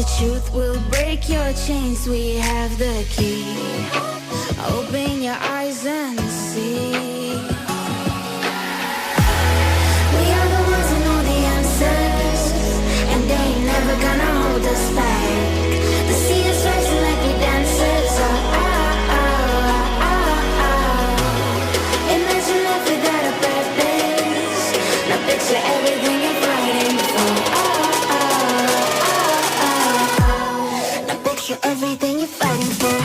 The truth will break your chains, we have the key. Open your eyes and see. We are the ones who know the answers, and they ain't never gonna hold us back. The sea is rising like we dancers. Imagine life without a purpose. Now picture everything you're fighting for. Now picture everything you're fighting for.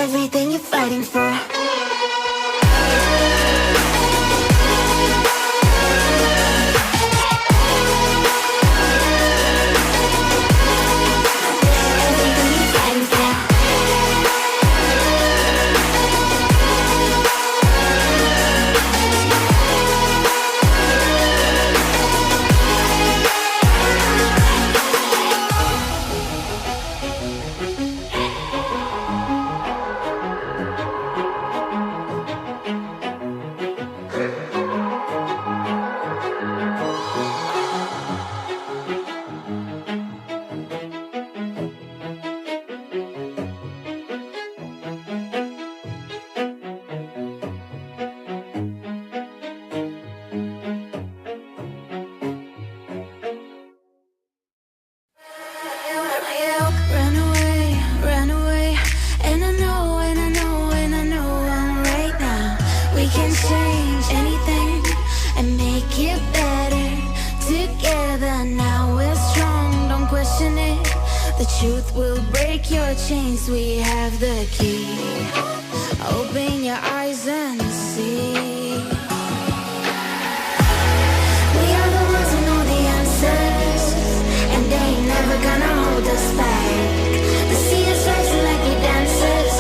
Everything you're fighting for. The truth will break your chains, we have the key. Open your eyes and see. We are the ones who know the answers, and they ain't never gonna hold us back. The sea is rising like we dancers.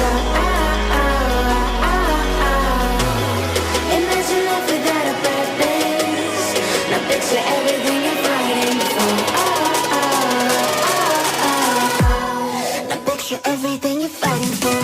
Imagine life without a purpose. Now picture everything you're fighting for. Everything you're fighting for.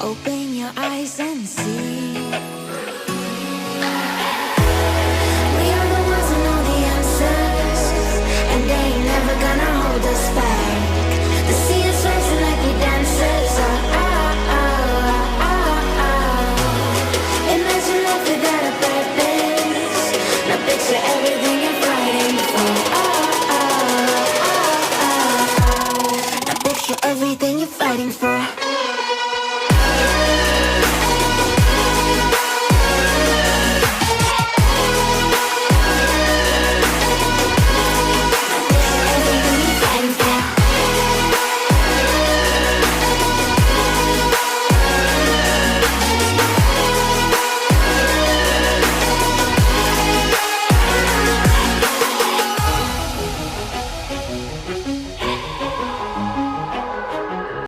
Open your eyes and see.